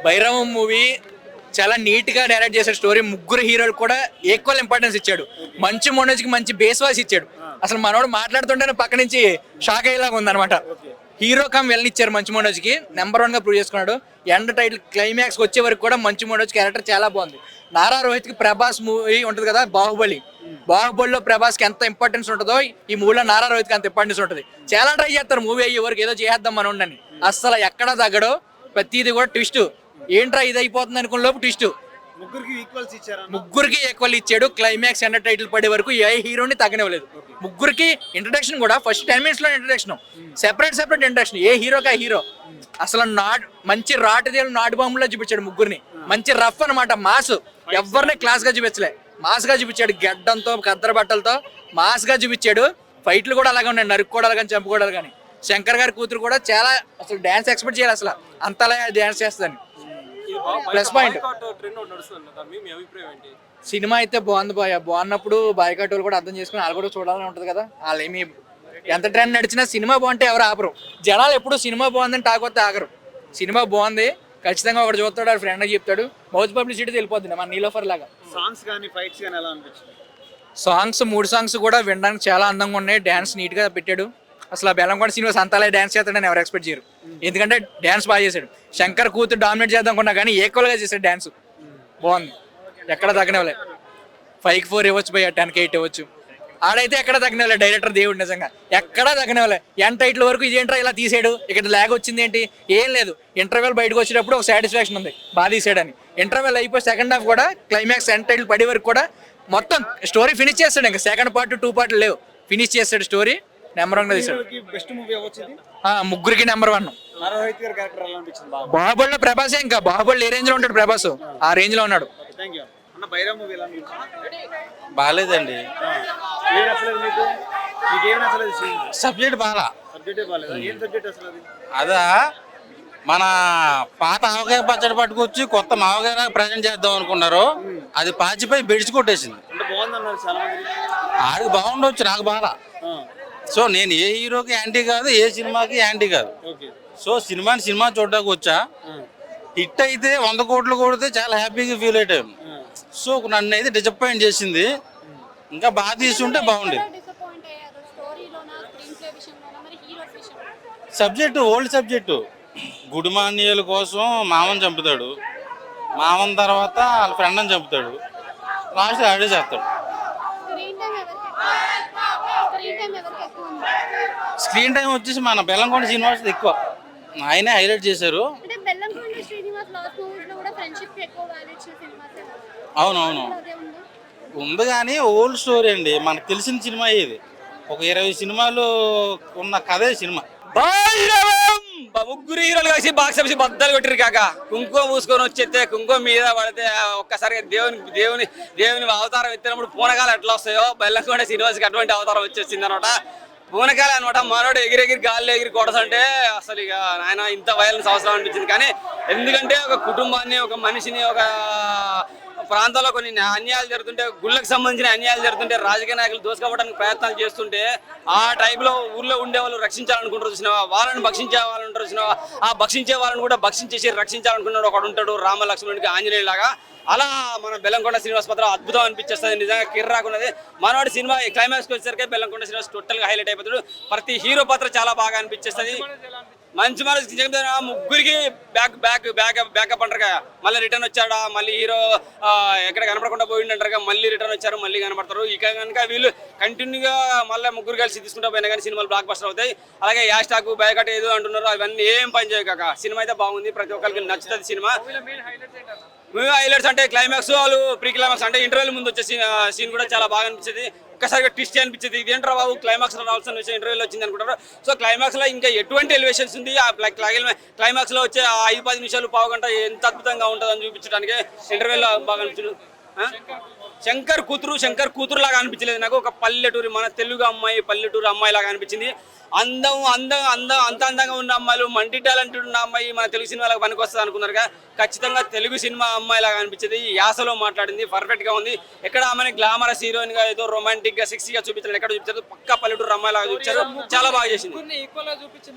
Bhairavam movie చాలా neat గా direct చేసే స్టోరీ. ముగ్గురు హీరోలు కూడా ఈక్వల్ ఇంపార్టెన్స్ ఇచ్చాడు. మంచి మనోజ్కి మంచి బేస్ వాయిస్ ఇచ్చాడు. అసలు మనోడు మాట్లాడుతుంటేనే పక్క నుంచి షాక్ అయ్యేలాగా ఉందన్నమాట. హీరో కమ్ వెళ్ళనిచ్చారు మంచి మనోజ్కి. నెంబర్ 1 గా ప్రూవ్ చేసుకున్నాడు. ఎండ్ టైటిల్ క్లైమాక్స్ వచ్చే వరకు కూడా మంచి మనోజ్ క్యారెక్టర్ చాలా బాగుంది. నారా రోహిత్ కి ప్రభాస్ మూవీ ఉంటుంది కదా బాహుబలిలో ప్రభాస్ కి ఎంత ఇంపార్టెన్స్ ఉంటుందో ఈ మూవీలో నారా రోహిత్ కి అంత ఇంపార్టెన్స్ ఉంటుంది. చాలా ట్రై చేస్తారు మూవీ అయ్యే వరకు ఏదో చేద్దాం మనం ఉండని. అస్సలు ఎక్కడ తగ్గడో ప్రతిది కూడా ట్విస్ట్. ఏంట్రా ఇది అయిపోతుంది అనుకున్న లోపు ట్విస్ట్. ముగ్గురికి ఈక్వల్ ఇచ్చాడు. క్లైమాక్స్ ఎండ్ టైటిల్ పడే వరకు ఏ హీరోని తగ్గనివ్వలేదు. ముగ్గురికి ఇంట్రడక్షన్ కూడా ఫస్ట్ 10 minutes లో ఇంట్రడక్షన్, సెపరేట్ ఇంట్రడక్షన్. ఏ హీరోకి ఆ హీరో అసలు మంచి రాటుదేలు నాటు బాంబులో చూపించాడు ముగ్గురిని. మంచి రఫ్ అనమాట, మాస్. ఎవరిని క్లాస్ గా చూపించలే, మాస్ గా చూపించాడు. గడ్డంతో కద్దర బట్టలతో మాస్ గా చూపించాడు. ఫైట్లు కూడా అలాగే ఉన్నాయి, నరుక్కోవడాలు కానీ చంపుకోవడాలు కానీ. శంకర్ గారి కూతురు కూడా చాలా అసలు డాన్స్ ఎక్స్పెక్ట్ చేయాలి అసలు అంతలా డాన్స్ చేస్తాను. ప్లస్ పాయింట్ సినిమా అయితే బాగుంది బాయ్. బాగున్నప్పుడు బాయ్కాట్ వాళ్ళు కూడా అర్థం చేసుకుని వాళ్ళు కూడా చూడాలని ఉంటుంది కదా. వాళ్ళు ఏమి ఎంత ట్రెండ్ నడిచినా సినిమా బాగుంటే ఎవరు ఆపరు. జనాలు ఎప్పుడు సినిమా బాగుందని టాక్ వస్తే ఆగరు. సినిమా బాగుంది ఖచ్చితంగా ఒకటి చూస్తాడు, వాడు ఫ్రెండ్ చెప్తాడు, మౌత్ పబ్లిసిటీ వెళ్ళిపోతుంది మన నీలోఫర్ లాగా. సాంగ్స్ 3 సాంగ్స్ కూడా వినడానికి చాలా అందంగా ఉన్నాయి. డ్యాన్స్ నీట్ గా పెట్టాడు. అసలు ఆ బెల్లంకొండ శ్రీనివాస్ అంతలా డ్యాన్స్ చేస్తాడని ఎవరు ఎక్స్పెక్ట్ చేయరు. ఎందుకంటే డ్యాన్స్ బాగా చేశాడు. శంకర్ కూతురు డామినేట్ చేద్దాం అనుకున్నా కానీ ఈక్వల్ గా చేశాడు. డ్యాన్స్ బాగుంది, ఎక్కడ తగ్గనివ్వలే. 5కి 4 ఇవ్వచ్చు పోయా, 10కి 8 ఇవ్వచ్చు. ఆడైతే ఎక్కడ తగ్గనివ్వలే. డైరెక్టర్ దేవుడు నిజంగా ఎక్కడా తగ్గనివ్వలే. ఎండ్ టైటిల్ వరకు ఇదేంట్రా ఇలా తీసాడు, ఇక్కడ లాగ్ వచ్చింది ఏంటి, ఏం లేదు. ఇంటర్వెల్ బయటకు వచ్చేటప్పుడు ఒక సాటిస్ఫాక్షన్ ఉంది, బాగా తీసాడని. ఇంటర్వెల్ అయిపోయి సెకండ్ హాఫ్ కూడా క్లైమాక్స్ ఎండ్ టైటిల్ పడే వరకు కూడా మొత్తం స్టోరీ ఫినిష్ చేస్తాడు. ఇంకా సెకండ్ పార్ట్ 2 పార్ట్లు లేవు, ఫినిష్ చేస్తాడు స్టోరీ. నెంబర్ 1 గా తీసాడు. ముగ్గురికి నెంబర్ 1. బాహుబలిలో ప్రభాసే. ఇంకా బాహుబలి ఏ రేంజ్ లో ఉంటాడు ప్రభాస్, ఆ రేంజ్ లో ఉన్నాడు. బాగాలేదండి, సబ్జెక్ట్ బాగా. అదా మన పాత ఆవకాయ పచ్చడి పట్టుకొచ్చి కొత్త మావకాయ ప్రజెంట్ చేద్దాం అనుకున్నారు. అది పాచిపోయి బెడిచి కొట్టేసింది. ఆడికి బాగుండొచ్చు, నాకు బాగా. సో నేను ఏ హీరోకి యాంటీ కాదు, ఏ సినిమాకి యాంటీ కాదు. సో సినిమా చూడడానికి వచ్చా. హిట్ అయితే 100 కోట్లు కొడితే చాలా హ్యాపీగా ఫీల్ అయ్యాను. సో నన్ను అయితే డిసప్పాయింట్ చేసింది. ఇంకా బాగా తీసుంటే బాగుండేది. Subject old subject. గుడిమాన్యాల కోసం మామని చంపుతాడు, మామన్ తర్వాత వాళ్ళ ఫ్రెండ్ అని చంపుతాడు, లాస్ట్ ఆడే చేస్తాడు. స్క్రీన్ టైం వచ్చేసి మన బెల్లంకొండ శ్రీనివాస్ ఎక్కువ, ఆయనే హైలైట్ చేశారు. అవునవును ఉంది కానీ ఓల్డ్ స్టోరీ అండి, మనకు తెలిసిన సినిమా ఇది. ఒక 20 సినిమాలు ఉన్న కథే సినిమా. ముగ్గురు హీరోలు కలిసి బాక్స్ ఆఫీస్ బద్దలు కొట్టిరు కాక. కుంకుమ పూసుకొని వచ్చేస్తే కుంకుమ మీద పడితే ఒక్కసారిగా దేవుని అవతారం ఎత్తినప్పుడు పూనకాలు ఎట్లా వస్తాయో బెల్లంకొండ శ్రీనివాస్కి అటువంటి అవతారం వచ్చేసింది అనమాట. పూనకాలు అనమాట. మనోడు ఎగిరెగిరి గాల్లో ఎగిరి కొడసంటే అసలు ఇక ఆయన ఇంత వైలెన్స్ అవసరం అనిపించింది. కానీ ఎందుకంటే ఒక కుటుంబాన్ని, ఒక మనిషిని, ఒక ప్రాంతాల్లో కొన్ని అన్యాయాలు జరుగుతుంటే, గుళ్ళకు సంబంధించిన అన్యాయాలు జరుగుతుంటే, రాజకీయ నాయకులు దోసుకోవడానికి ప్రయత్నాలు చేస్తుంటే ఆ టైంలో ఊర్లో ఉండే వాళ్ళు రక్షించాలనుకుంటారు చూసినావా, వాళ్ళని భక్షించే వాళ్ళు ఉంటారు చూసినావా, ఆ భక్షించే వాళ్ళని కూడా భక్షించేసి రక్షించాలనుకున్నాడు ఒకడు ఉంటాడు, రామ లక్ష్మణుడికి ఆంజనేయులు లాగా. అలా మన బెల్లంకొండ శ్రీనివాస్ పాత్ర అద్భుతం అనిపించేస్తుంది. నిజంగా కిర్రాకున్నది. మనవాడి సినిమా క్లైమాక్స్కి వచ్చేసరికి బెల్లంకొండ శ్రీనివాస్ టోటల్గా హైలైట్ అయిపోతాడు. ప్రతి హీరో పాత్ర చాలా బాగా అనిపించేస్తుంది. మంచి మనసు ముగ్గురికి బ్యాకప్ అంటారుగా. మళ్ళీ రిటర్న్ వచ్చాడా, మళ్ళీ హీరో ఎక్కడ కనపడకుండా పోయిండంటారుగా, మళ్ళీ రిటర్న్ వచ్చారు, మళ్ళీ కనపడతారు. ఇక కనుక వీళ్ళు కంటిన్యూగా మళ్ళీ ముగ్గురు కలిసి తీసుకుంటా పోయినా కానీ సినిమాలు బ్లాక్ బస్టర్ అవుతాయి. అలాగే యాష్ టాక్ బ్యాకట్ ఏదో అంటున్నారు, అవన్నీ ఏం పని చేయవు కాక. సినిమా అయితే బాగుంది, ప్రతి ఒక్కరికి నచ్చుతుంది సినిమా. మూవీ హైలైట్స్ అంటే క్లైమాక్స్, వాళ్ళు ప్రీ క్లైమాక్స్ అంటే ఇంటర్వ్యూల ముందు వచ్చే సీన్ కూడా చాలా బాగా అనిపించింది. ఒక్కసారిగా ట్విస్ట్ అనిపించింది. ఇదేంట్రా బాబు క్లైమాక్స్ లో రావాల్సిన విషయం ఇంటర్వ్యూలో వచ్చింది అనుకుంటారు. సో క్లైమాక్స్ లో ఇంకా ఎటువంటి ఎలివేషన్స్ ఉంది, ఆ క్లైమాక్స్ లో వచ్చే 5-10 నిమిషాలు పావుగంట ఎంత అద్భుతంగా ఉంటుందని చూపించడానికి ఇంటర్వ్యూలో బాగా అనిపించింది. శంకర్ కూతురు లాగా అనిపించలేదు నాకు. ఒక పల్లెటూరు, మన తెలుగు అమ్మాయి, పల్లెటూరు అమ్మాయి లాగా అనిపించింది. అందం అందం అందం అంత అందంగా ఉన్న అమ్మాయిలు మల్టీ టాలెంటెడ్ ఉన్న అమ్మాయి మన తెలుగు సినిమాలకు పనికి వస్తుంది అనుకున్నారుగా. ఖచ్చితంగా తెలుగు సినిమా అమ్మాయి లాగా అనిపించింది. ఈ యాసలో మాట్లాడింది, పర్ఫెక్ట్ గా ఉంది. ఎక్కడ ఆమెను గ్లామరస్ హీరోయిన్ గా ఏదో రొమాంటిక్ గా సెక్సీగా చూపించారు, ఎక్కడ చూపించారు, పక్కా పల్లెటూరు అమ్మాయి లాగా చూపించారు. చాలా బాగా చేసింది.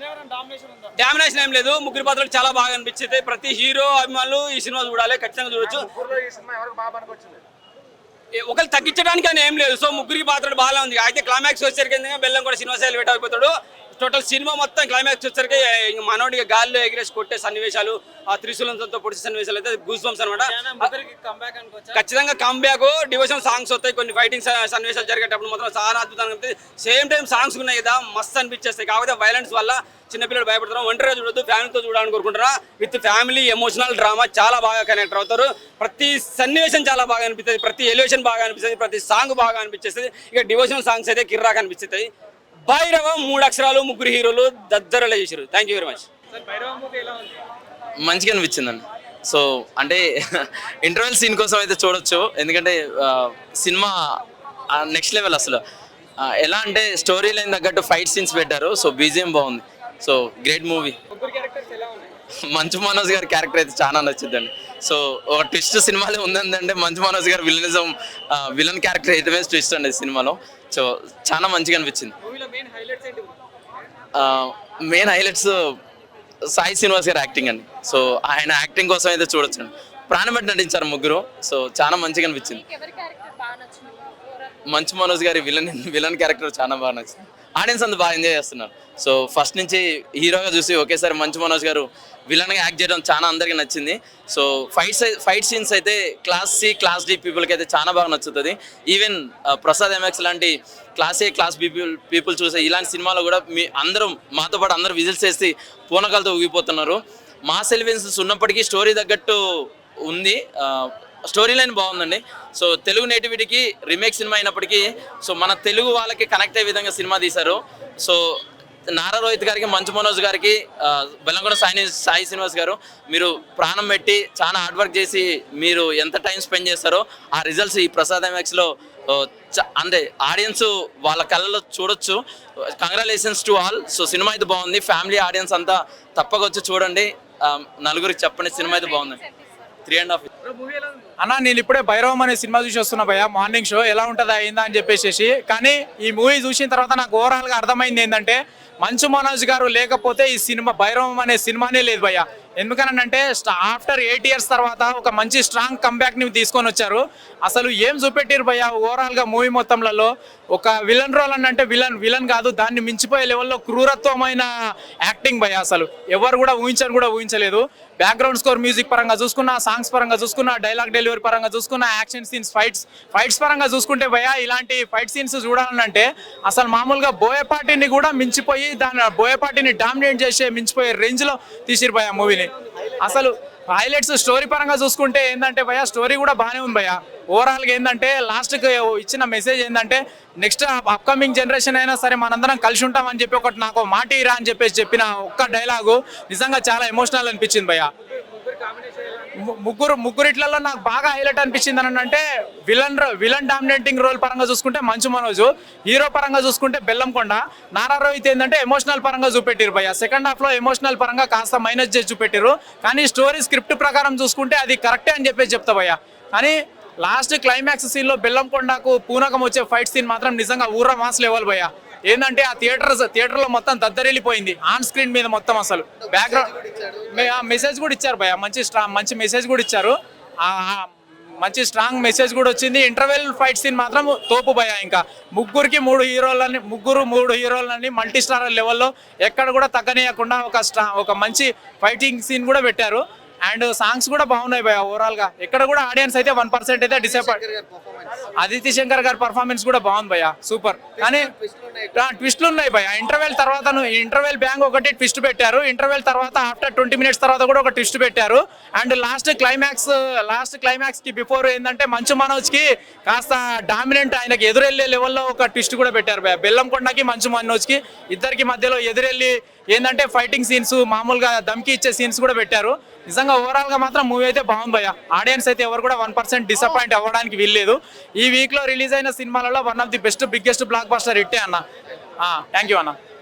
డామినేషన్ ఏం లేదు, ముగ్గురు పాత్రలు చాలా బాగా అనిపించింది. ప్రతి హీరో అభిమానులు ఈ సినిమా చూడాలి, ఖచ్చితంగా చూడొచ్చు. ఒకరు తగ్గించడానికి అని ఏం లేదు. సో ముగ్గురికి పాత్రలు బాగా ఉంది. అయితే క్లైమాక్స్ వచ్చేసరికి బెల్లం కూడా సినిమా శైలి వెయిట్ అయిపోతాడు. టోటల్ సినిమా మొత్తం క్లైమాక్స్ వచ్చేసరికి మనోడిగా గాల్లో ఎగిరేసి కొట్టే సన్నివేశాలు, ఆ త్రిశూలంతో పొడిచే సన్నివేశాలు అయితే గూస్ బంప్స్ అనమాట. ఖచ్చితంగా కంబ్యాక్. డివోషన్ సాంగ్స్ వస్తాయి, కొన్ని ఫైటింగ్ సన్నివేశాలు జరిగేటప్పుడు మాత్రం చాలా అద్భుతంగా ఉంటుంది. సేమ్ టైం సాంగ్స్ ఉన్నాయి కదా, మస్తు అనిపించేస్తాయి. కాకపోతే వైలెన్స్ వల్ల చిన్నపిల్లలు భయపడతారు. ఒంటరిగా చూడొద్దు, ఫ్యామిలీతో చూడాలని కోరుకుంటారా. విత్ ఫ్యామిలీ ఎమోషనల్ డ్రామా చాలా బాగా కనెక్ట్ అవుతారు. ప్రతి సన్నివేశం చాలా బాగా అనిపిస్తుంది, ప్రతి ఎలివేషన్ బాగా అనిపిస్తుంది, ప్రతి సాంగ్ బాగా అనిపించేస్తుంది. ఇక డివోషనల్ సాంగ్స్ అయితే కిర్రాక్ అనిపిస్తాయి. భైరవం 3 అక్షరాలు, ముగ్గురు హీరోలు దద్దరలో చేశారు. Thank you very much. మంచిగా అనిపించిందండి. సో అంటే ఇంటర్వెల్ సీన్ కోసం అయితే చూడొచ్చు, ఎందుకంటే సినిమా నెక్స్ట్ లెవెల్ అసలు. ఎలా అంటే స్టోరీ లైన్ తగ్గట్టు ఫైట్ సీన్స్ పెట్టారు. సో బీజిఎం బాగుంది. So great movie. Manchu Manoj గారి క్యారెక్టర్ అయితే చాలా నచ్చిందండి. సో ఒక ట్విస్ట్ సినిమాలో ఉందంటే మంచు మనోజ్ గారు విలన్ క్యారెక్టర్ వేయటమే ట్విస్ట్ అండి సినిమాలో. సో చాలా మంచిగా అనిపించింది. మెయిన్ హైలైట్స్ సాయి శ్రీనివాస్ గారి యాక్టింగ్ అండి. సో ఆయన యాక్టింగ్ కోసం అయితే చూడొచ్చండి. ప్రాణపెట్టి నటించారు ముగ్గురు. సో చాలా మంచిగా అనిపించింది. మంచు మనోజ్ గారి విలన్ క్యారెక్టర్ చాలా బాగా నచ్చింది. ఆడియన్స్ అంతా బాగా ఎంజాయ్ చేస్తున్నారు. సో ఫస్ట్ నుంచి హీరోగా చూసి ఒకేసారి మంచు మనోజ్ గారు విలన్గా యాక్ట్ చేయడం చాలా అందరికీ నచ్చింది. సో ఫైట్ సీన్స్ అయితే క్లాస్ సి క్లాస్ డి పీపుల్కి అయితే చాలా బాగా నచ్చుతుంది. ఈవెన్ ప్రసాద్ ఎంఎక్స్ లాంటి class A class be people చూసే ఇలాంటి సినిమాలో కూడా మాతో పాటు అందరూ విజిల్స్ చేసి పూనకాలతో ఊగిపోతున్నారు. మాస్ ఎలివెన్సెస్ ఉన్నప్పటికీ స్టోరీ తగ్గట్టు ఉంది. స్టోరీ లైన్ బాగుందండి. సో తెలుగు నేటివిటీకి రీమేక్ సినిమా అయినప్పటికీ సో మన తెలుగు వాళ్ళకి కనెక్ట్ అయ్యే విధంగా సినిమా తీశారు. సో నారా రోహిత్ గారికి, మంచు మనోజ్ గారికి, బెల్లంకొండ సాయి శ్రీనివాస్ గారు, మీరు ప్రాణం పెట్టి చాలా హార్డ్ వర్క్ చేసి మీరు ఎంత టైం స్పెండ్ చేస్తారో ఆ రిజల్ట్స్ ఈ ప్రసాద్ ఎంఎక్స్లో అంటే ఆడియన్స్ వాళ్ళ కళ్ళలో చూడొచ్చు. Congratulations to all. So cinema అయితే బాగుంది. ఫ్యామిలీ ఆడియన్స్ అంతా తప్పక వచ్చి చూడండి. నలుగురికి చెప్పండి, సినిమా అయితే బాగుంది. 3.5 అన్న, నేను ఇప్పుడే భైరవం అనే సినిమా చూసి వస్తున్నా భయ్య. మార్నింగ్ షో ఎలా ఉంటుందా అయిందా అని చెప్పేసి. కానీ ఈ మూవీ చూసిన తర్వాత నాకు ఓవరాల్గా అర్థమైంది ఏంటంటే, మంచు మనోజ్ గారు లేకపోతే ఈ సినిమా భైరవం అనే సినిమానే లేదు భయ్య. ఎందుకనంటే ఆఫ్టర్ 8 years తర్వాత ఒక మంచి స్ట్రాంగ్ కంబ్యాక్ని తీసుకొని వచ్చారు. అసలు ఏం చూపెట్టారు భయ్య ఓవరాల్గా మూవీ మొత్తంలో. ఒక విలన్ రోల్ అంటే విలన్ కాదు, దాన్ని మించిపోయే లెవెల్లో క్రూరత్వమైన యాక్టింగ్ భయ్య. అసలు ఎవరు కూడా ఊహించలేదు. బ్యాక్గ్రౌండ్ స్కోర్, మ్యూజిక్ పరంగా చూసుకున్న, సాంగ్స్ పరంగా చూసుకున్న, డైలాగ్ డెలివరీ పరంగా చూసుకున్న, యాక్షన్ సీన్స్, ఫైట్స్ పరంగా చూసుకుంటే భయ్య ఇలాంటి ఫైట్ సీన్స్ చూడాలంటే అసలు మామూలుగా బోయపాటిని కూడా మించిపోయి బోయపాటిని డామినేట్ చేసే మించిపోయే రేంజ్లో తీసిరు భయ్య మూవీని. అసలు హైలైట్స్ స్టోరీ పరంగా చూసుకుంటే ఏంటంటే భయ్య స్టోరీ కూడా బాగానే ఉంది భయ్య. ఓవరాల్గా ఏంటంటే లాస్ట్కి ఇచ్చిన మెసేజ్ ఏంటంటే నెక్స్ట్ అప్కమింగ్ జనరేషన్ అయినా సరే మనందరం కలిసి ఉంటామని చెప్పి ఒకటి నాకు మాట ఇరా అని చెప్పిన ఒక్క డైలాగు నిజంగా చాలా ఎమోషనల్ అనిపించింది భయ్య. ముగ్గురిట్లలో నాకు బాగా హైలైట్ అనిపించింది అని అంటే విలన్ డామినేటింగ్ రోల్ పరంగా చూసుకుంటే మంచు మనోజ్, హీరో పరంగా చూసుకుంటే బెల్లంకొండ, నారా రోహిత్ ఏంటంటే ఎమోషనల్ పరంగా చూపెట్టారు భయ్య. సెకండ్ హాఫ్లో ఎమోషనల్ పరంగా కాస్త మైనస్ చేసి చూపెట్టారు. కానీ స్టోరీ స్క్రిప్ట్ ప్రకారం చూసుకుంటే అది కరెక్టే అని చెప్పేసి చెప్తా భయ్య. కానీ లాస్ట్ క్లైమాక్స్ సీన్లో బెల్లంకొండకు పూనకం వచ్చే ఫైట్ సీన్ మాత్రం నిజంగా ఊర్ర మాస్ లెవెల్ భయ్య. ఏంటంటే ఆ థియేటర్లో మొత్తం దద్దరిల్లిపోయింది ఆన్ స్క్రీన్ మీద మొత్తం. అసలు బ్యాక్గ్రౌండ్ మెసేజ్ కూడా ఇచ్చారు భయ్య, మంచి మెసేజ్ కూడా ఇచ్చారు. మంచి స్ట్రాంగ్ మెసేజ్ కూడా వచ్చింది. ఇంటర్వెల్ ఫైట్ సీన్ మాత్రం తోపు భయ్య. ఇంకా మూడు హీరోలని మల్టీ స్టార్ లెవెల్లో ఎక్కడ కూడా తగ్గనీయకుండా ఒక మంచి ఫైటింగ్ సీన్ కూడా పెట్టారు. అండ్ సాంగ్స్ కూడా బాగున్నాయి భయ్య. ఓవరాల్గా ఎక్కడ కూడా ఆడియన్స్ అయితే 1% అయితే డిసప్పాయింట్. అదితి శంకర్ గారి పర్ఫార్మెన్స్ కూడా బాగుంది భయ్య, సూపర్. కానీ ట్విస్ట్లు ఉన్నాయి భయ్య. ఇంటర్వెల్ బ్యాంగ్ ఒకటి ట్విస్ట్ పెట్టారు. ఇంటర్వెల్ తర్వాత ఆఫ్టర్ 20 minutes తర్వాత కూడా ఒక ట్విస్ట్ పెట్టారు. అండ్ లాస్ట్ క్లైమాక్స్ కి బిఫోర్ ఏంటంటే మంచు మనోజ్ కి కాస్త డామినెంట్ ఆయనకి ఎదురెళ్లే లెవెల్లో ఒక ట్విస్ట్ కూడా పెట్టారు భయ్య. బెల్లంకొండకి మంచు మనోజ్ కి ఇద్దరికి మధ్యలో ఎదురెళ్ళి ఏంటంటే ఫైటింగ్ సీన్స్, మామూలుగా దమ్కి ఇచ్చే సీన్స్ కూడా పెట్టారు. నిజంగా ఓవరాల్ గా మాత్రం మూవీ అయితే బాగుంది భయ్య. ఆడియన్స్ అయితే ఎవరు కూడా 1% డిసప్పాయింట్ అవ్వడానికి వీల్లేదు. ఈ వీక్ లో రిలీజ్ అయిన సినిమాలలో one of the biggest blockbuster హిట్టే అన్న. థ్యాంక్ యూ అన్న.